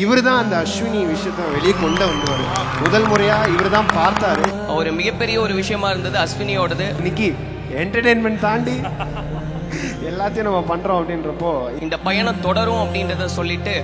இவர் தான் அந்த அஸ்வினி விஷயத்த வெளியே கொண்டு வந்தவர். முதல் முறையா இவர் தான் பார்த்தாரு. ஒரு மிகப்பெரிய ஒரு விஷயமா இருந்தது அஸ்வினியோடது. இன்னைக்கு என்டர்டெயின்மெண்ட் தாண்டி எல்லாத்தையும் நம்ம பண்றோம் அப்படின்றப்போ இந்த பயணம் தொடரும் அப்படின்றத சொல்லிட்டு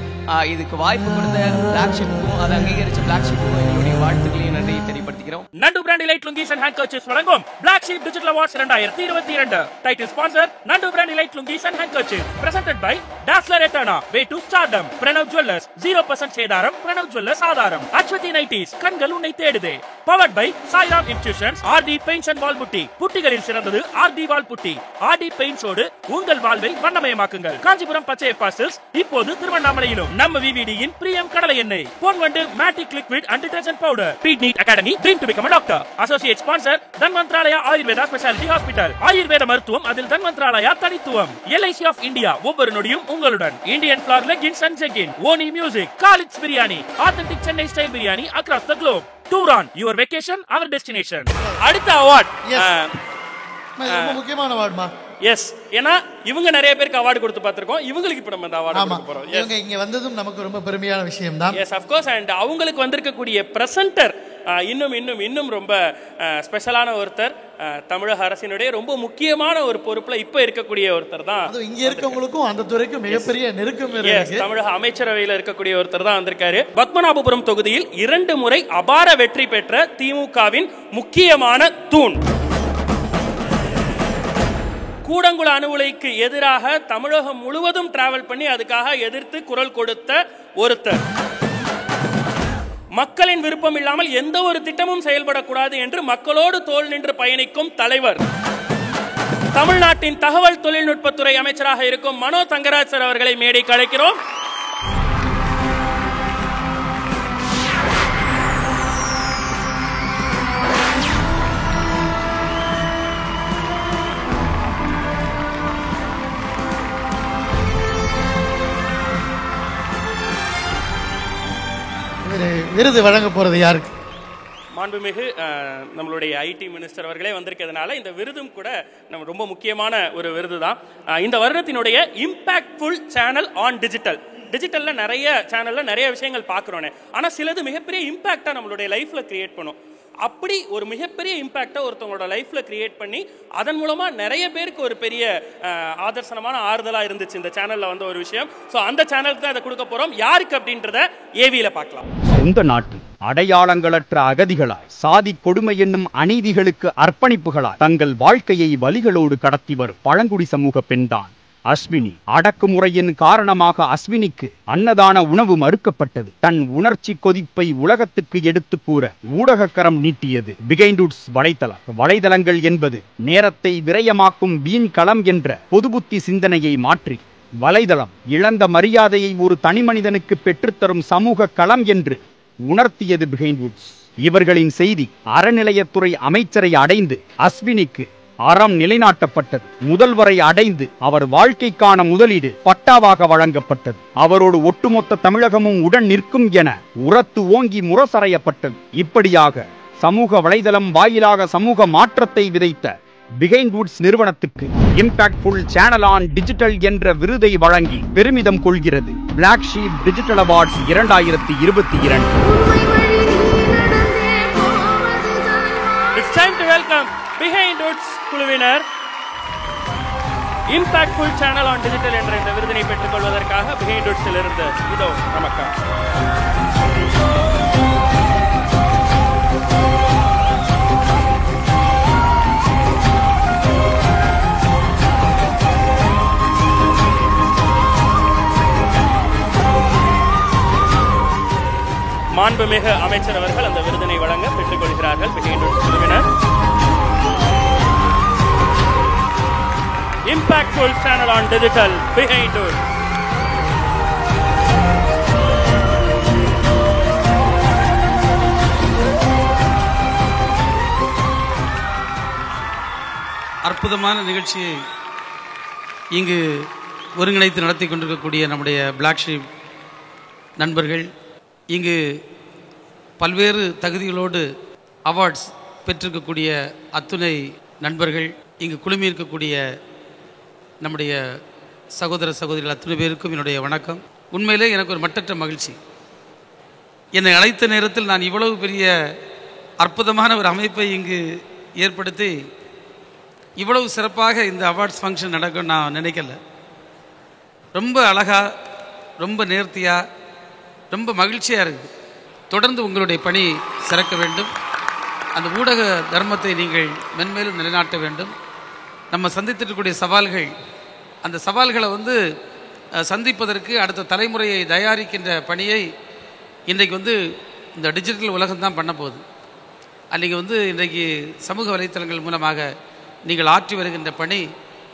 இதுக்கு வாய்ப்பு கொடுத்த பிளாக் ஷிப்புக்கும் அதை அங்கீகரிச்ச பிளாக் ஷிப்புக்கும் எங்களுடைய வாழ்த்துக்களையும் நன்றி தெரியப்படுத்திக்கிறோம். Nandu brand light lungis and handkerchiefs வழங்கும் black sheep digital awards 2022. Title sponsor Nandu brand light lungis and handkerchief. Presented by dazzler எட்டனா, way to stardom, Pranav jewellers, 0% சேதாரம், பிரணவ் ஜுவல்லர்ஸ் ஆதாரம், அஸ்வதி நைட்டீஸ், கண்கள் உன்னை தேடுதே. Powered by Sairam institutions, RT paints and wall putty, புட்டிகளில் சிறந்தது RT வால் புட்டி. RT பெயிண்ட்ஸோடு உங்கள் வாழ்வை வண்ணமயமாக்குங்கள். காஞ்சிபுரம் பச்சை பாஸ்டல்ஸ் இப்போது திருவண்ணாமலையிலும். நம்ம விவிடியின் பிரியம் கடலை எண்ணெய், Ponvandu matic liquid and detergent powder. Beat NEET academy, dream to become a doctor. Associate sponsor Dhanvantralaya Ayurveda speciality hospital. ஆயுர்வேத மருத்துவம், அதில் தன்வந்த்ராலயா தனித்துவம். எல்ஐசி ஆஃப் இந்தியா, ஒவ்வொரு நொடியும் உங்களுடன். Indian flare leggings and jeggings, ஓனி music, Khalid's biryani, authentic Chennai style biryani across the globe. Tour on your vacation, our destination. அடுத்த award ரொம்ப முக்கியமான அவார்ட்மா. எஸ், ஏன்னா இவங்க நிறைய பேருக்கு அவார்டு கொடுத்து பார்த்திருக்கோம். இவங்களுக்கு இப்ப நம்ம அந்த அவார்டு கொடுக்க போறோம். இவங்க இங்க வந்ததும் நமக்கு ரொம்ப பெருமையான விஷயம் தான். S, of course. அண்ட் அவங்களுக்கு வந்திருக்கக்கூடிய பிரசன்டர் இன்னும் ரொம்ப ஸ்பெஷலான ஒருத்தர். தமிழக அரசினுடைய ரொம்ப முக்கியமான ஒரு பொறுப்புல இப்ப இருக்கக்கூடிய ஒருத்தர் தான். இங்க இருக்கவங்களுக்கும் அந்த துறைக்கும் மிகப்பெரிய நெருக்கம் இருக்கு. தமிழக அமைச்சரவையில் இருக்கக்கூடிய ஒருத்தர் தான் வந்திருக்காரு. பத்மநாபபுரம் தொகுதியில் 2 முறை அபார வெற்றி பெற்ற திமுகவின் முக்கியமான தூண். கூடங்குள அணு உலைக்கு எதிராக தமிழகம் முழுவதும் டிராவல் பண்ணி அதுக்காக எதிர்த்து குரல் கொடுத்த ஒருத்தர். மக்களின் விருப்பம் இல்லாமல் எந்த ஒரு திட்டமும் செயல்படக்கூடாது என்று மக்களோடு தோள் நின்று பயணிக்கும் தலைவர். தமிழ்நாட்டின் தகவல் தொழில்நுட்பத்துறை அமைச்சராக இருக்கும் மனோ தங்கராஜ் சார் அவர்களை மேடைக்கு அழைக்கிறோம். விருது வழங்க போறது யாருக்கு? மாண்புமிகு நம்மளுடைய ஐடி மினிஸ்டர் அவர்களே வந்திருக்கிறதுனால இந்த விருதும் கூட நம்ம ரொம்ப முக்கியமான ஒரு விருது தான். இந்த வருடத்தினுடைய இம்பாக்ட்ஃபுல் சேனல் ஆன் டிஜிட்டல்ல நிறைய சேனல்ல நிறைய விஷயங்கள் பார்க்குறோன்னே, ஆனால் சிலது மிகப்பெரிய இம்பாக்டா நம்மளுடைய லைஃப்ல கிரியேட் பண்ணும். அப்படி ஒரு மிகப்பெரிய இம்பாக்டை ஒருத்தவங்களோட லைஃப்ல கிரியேட் பண்ணி அதன் மூலமா நிறைய பேருக்கு ஒரு பெரிய ஆதர்சனமான ஆறுதலா இருந்துச்சு இந்த சேனல்ல வந்த ஒரு விஷயம். ஸோ அந்த சேனலுக்கு தான் இதை கொடுக்க போறோம். யாருக்கு அப்படின்றத ஏவியில பார்க்கலாம். சொந்த நாட்டு அடையாளங்களற்ற அகதிகளாய், சாதி கொடுமை என்னும் அநீதிகளுக்கு அர்ப்பணிப்புகளாய் தங்கள் வாழ்க்கையை வலிகளோடு கடத்தி வரும் பழங்குடி சமூக பெண்தான் அஸ்வினி. அடக்குமுறையின் காரணமாக அஸ்வினிக்கு அன்னதான உணவு மறுக்கப்பட்டது. தன் உணர்ச்சி கொதிப்பை உலகத்துக்கு எடுத்து கூற ஊடகக்கரம் நீட்டியது பிகைண்டூட்ஸ் வலைதளம். வலைதளங்கள் என்பது நேரத்தை விரயமாக்கும் வீண் களம் என்ற பொதுபுத்தி சிந்தனையை மாற்றி வலைதளம் இழந்த மரியாதையை ஒரு தனிமனிதனுக்கு பெற்றுத்தரும் சமூக களம் என்று உணர்த்தியது பிகைண்டூட்ஸ். இவர்களின் செய்தி அறநிலையத்துறை அமைச்சரை அடைந்து அஸ்வினிக்கு அறம் நிலைநாட்டப்பட்டது. முதல்வரை அடைந்து அவர் வாழ்க்கைக்கான முதலீடு பட்டாவாக வழங்கப்பட்டது. அவரோடு ஒட்டுமொத்த தமிழகமும் உடன் நிற்கும் என உரத்து ஓங்கி முரசறையப்பட்டது. இப்படியாக சமூக வலைதளம் வாயிலாக சமூக மாற்றத்தை விதைத்த பிகைண்டூட்ஸ் நிறுவனத்துக்கு இம்பாக்ட்ஃபுல் சேனல் ஆன் டிஜிட்டல் என்ற விருதை வழங்கி பெருமிதம் கொள்கிறது Black sheep digital awards 2022. It's time to welcome Behindwoods குழுவினர் இம்பாக்ட்ஃபுல் சேனல் ஆன் டிஜிட்டல் என்ற இந்த விருதினை பெற்றுக் கொள்வதற்காக பிகைண்டூட்ஸில் இருந்து இதோ நமக்கு மாண்புமிகு அமைச்சர் அவர்கள் அந்த விருதினை வழங்க பெற்றுக் கொள்கிறார்கள். பிகைண்டூட்ஸ் குழுவினர் Impactful channel on digital பிகைண்டூட்ஸ். அற்புதமான நிகழ்ச்சியை இங்கு ஒருங்கிணைத்து நடத்தி கொண்டிருக்கக்கூடிய நம்முடைய பிளாக் ஷீப் நண்பர்கள், இங்கு பல்வேறு தகுதிகளோடு அவார்ட்ஸ் பெற்றிருக்கக்கூடிய அத்துணை நண்பர்கள், இங்கு குழுமி இருக்கக்கூடிய நம்முடைய சகோதர சகோதரிகள் அத்தனை பேருக்கும் என்னுடைய வணக்கம். உண்மையிலே எனக்கு ஒரு மட்டற்ற மகிழ்ச்சி. என்னை அழைத்த நேரத்தில் நான் இவ்வளவு பெரிய அற்புதமான ஒரு அமைப்பை இங்கு ஏற்படுத்தி இவ்வளவு சிறப்பாக இந்த அவார்ட்ஸ் ஃபங்க்ஷன் நடக்கும் நான் நினைக்கல. ரொம்ப அழகாக, ரொம்ப நேர்த்தியாக, ரொம்ப மகிழ்ச்சியாக இருக்குது. தொடர்ந்து உங்களுடைய பணி சிறக்க வேண்டும். அந்த ஊடக தர்மத்தை நீங்கள் மென்மேலும் நிலைநாட்ட வேண்டும். நம்ம சந்தித்திருக்கக்கூடிய சவால்கள், அந்த சவால்களை சந்திப்பதற்கு அடுத்த தலைமுறையை தயாரிக்கின்ற பணியை இன்றைக்கு இந்த டிஜிட்டல் உலகம் தான் பண்ண போகுது. அன்றைக்கி இன்றைக்கு சமூக வலைத்தளங்கள் மூலமாக நீங்கள் ஆற்றி வருகின்ற பணி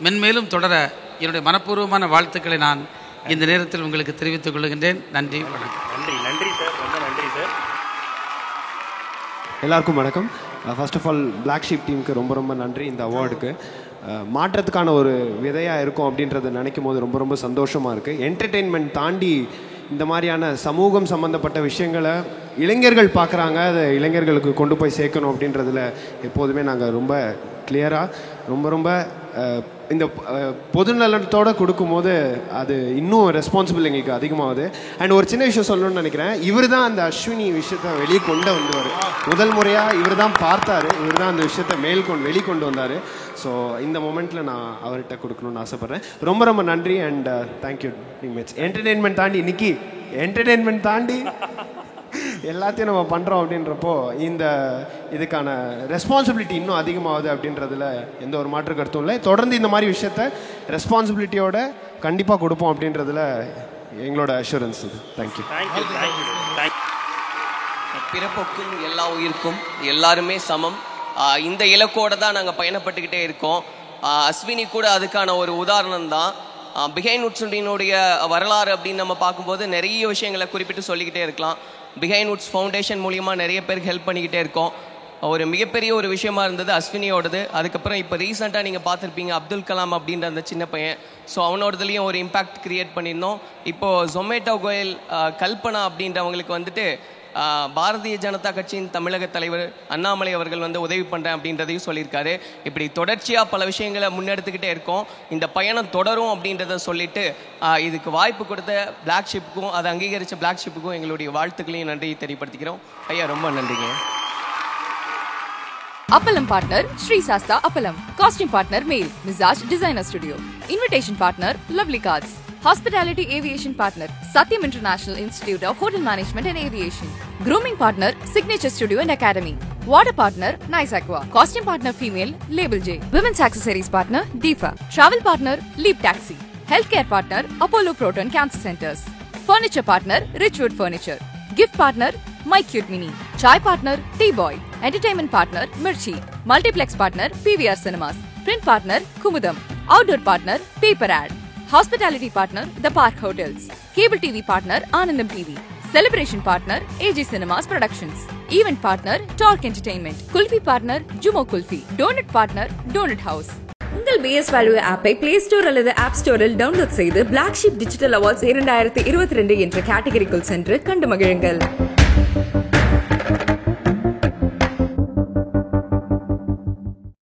மென்மேலும் தொடர என்னுடைய மனப்பூர்வமான வாழ்த்துக்களை நான் இந்த நேரத்தில் உங்களுக்கு தெரிவித்துக் கொள்கின்றேன். நன்றி, வணக்கம். நன்றி சார், ரொம்ப நன்றி சார். எல்லாருக்கும் வணக்கம். First of all Black Sheep டீமுக்கு ரொம்ப ரொம்ப நன்றி. இந்த அவார்டுக்கு மாற்றத்துக்கான ஒரு விதையாக இருக்கும் அப்படின்றத நினைக்கும் போது ரொம்ப ரொம்ப சந்தோஷமாக இருக்குது. என்டர்டெயின்மெண்ட் தாண்டி இந்த மாதிரியான சமூகம் சம்மந்தப்பட்ட விஷயங்களை இளைஞர்கள் பார்க்குறாங்க, அதை இளைஞர்களுக்கு கொண்டு போய் சேர்க்கணும் அப்படின்றதுல எப்போதுமே நாங்கள் ரொம்ப கிளியராக ரொம்ப இந்த பொது நலத்தோடு கொடுக்கும்போது அது இன்னும் ரெஸ்பான்சிபிள் எங்களுக்கு அதிகமாகுது. அண்ட் ஒரு சின்ன விஷயம் சொல்லணும்னு நினைக்கிறேன். இவர் தான் அந்த அஸ்வினி விஷயத்தை வெளியே கொண்டு வந்தவர். முதல் முறையாக இவர் தான் பார்த்தார், இவர் தான் அந்த விஷயத்தை வெளிக்கொண்டு வந்தார். ஸோ இந்த மொமெண்ட்டில் நான் அவர்கிட்ட கொடுக்கணும்னு ஆசைப்பட்றேன். ரொம்ப ரொம்ப நன்றி அண்ட் தேங்க்யூ டீம்மேட்ஸ். என்டர்டெயின்மெண்ட் தாண்டி இன்னைக்கு என்டர்டெயின்மெண்ட் தாண்டி எல்லாத்தையும் நம்ம பண்ணுறோம் அப்படின்றப்போ இதுக்கான ரெஸ்பான்சிபிலிட்டி இன்னும் அதிகமாகுது அப்படின்றதுல எந்த ஒரு மாற்று கருத்தும் இல்லை. தொடர்ந்து இந்த மாதிரி விஷயத்த ரெஸ்பான்சிபிலிட்டியோட கண்டிப்பாக கொடுப்போம் அப்படின்றதுல எங்களோட அஷூரன்ஸ் இது. தேங்க்யூ. பிறப்புக்கும் எல்லா உயிருக்கும் எல்லாருமே சமம். இந்த இலக்கோடு தான் நாங்கள் பயணப்பட்டுக்கிட்டே இருக்கோம். அஸ்வினி கூட அதுக்கான ஒரு உதாரணம் தான். பிஹைண்ட் வுட்ஸுடைய வரலாறு அப்படின்னு நம்ம பார்க்கும்போது நிறைய விஷயங்களை குறிப்பிட்டு சொல்லிக்கிட்டே இருக்கலாம். பிஹைண்ட் வுட்ஸ் ஃபவுண்டேஷன் மூலிமா நிறைய பேருக்கு ஹெல்ப் பண்ணிக்கிட்டே இருக்கோம். ஒரு மிகப்பெரிய ஒரு விஷயமா இருந்தது அஸ்வினியோடது. அதுக்கப்புறம் இப்போ ரீசெண்டாக நீங்கள் பார்த்துருப்பீங்க அப்துல் கலாம் அப்படின்ற அந்த சின்ன பையன். ஸோ அவனோடதுலேயும் ஒரு இம்பேக்ட் கிரியேட் பண்ணியிருந்தோம். இப்போது ஜொமேட்டோ கோயல் கல்பனா அப்படின்றவங்களுக்கு பாரதிய ஜனதா கட்சியின் தமிழக தலைவர் அண்ணாமலை அவர்கள் உதவி பண்ணுறேன் அப்படின்றதையும் சொல்லியிருக்காரு. இப்படி தொடர்ச்சியாக பல விஷயங்களை முன்னெடுத்துக்கிட்டே இருக்கோம். இந்த பயணம் தொடரும் அப்படின்றத சொல்லிட்டு இதுக்கு வாய்ப்பு கொடுத்த பிளாக் ஷிப்புக்கும் அதை அங்கீகரித்த பிளாக் ஷிப்புக்கும் எங்களுடைய வாழ்த்துக்களையும் நன்றி தெரியப்படுத்திக்கிறோம். ஐயா ரொம்ப நன்றிங்க. Appalam partner Sri Sastha appalam. Costume partner மெயில் மிசாஜ் designer studio. Invitation partner lovely cards. Hospitality Aviation Partner Satyam International Institute of Hotel Management and Aviation. Grooming Partner Signature Studio and Academy. Water Partner Nice Aqua. Costume Partner Female Label J. Women's Accessories Partner Deepa. Travel Partner Leap Taxi. Healthcare Partner Apollo Proton Cancer Centers. Furniture Partner Richwood Furniture. Gift Partner My Cute Mini. Chai Partner T-Boy. Entertainment Partner Mirchi. Multiplex Partner PVR Cinemas. Print Partner Kumudam. Outdoor Partner Paper Ad. Hospitality Partner The Park Hotels. Cable TV Partner Anandam TV. Celebration Partner AG Cinemas Productions. Event Partner Torque Entertainment. Kulfi Partner Jumo Kulfi. Donut Partner Donut House. உங்கள் BS Value ஆப்பை play store அல்லது app ஸ்டோரில் download செய்து black sheep digital awards 2022 என்ற கேட்டகரிக்குள் சென்று கண்டு மகிழுங்கள்.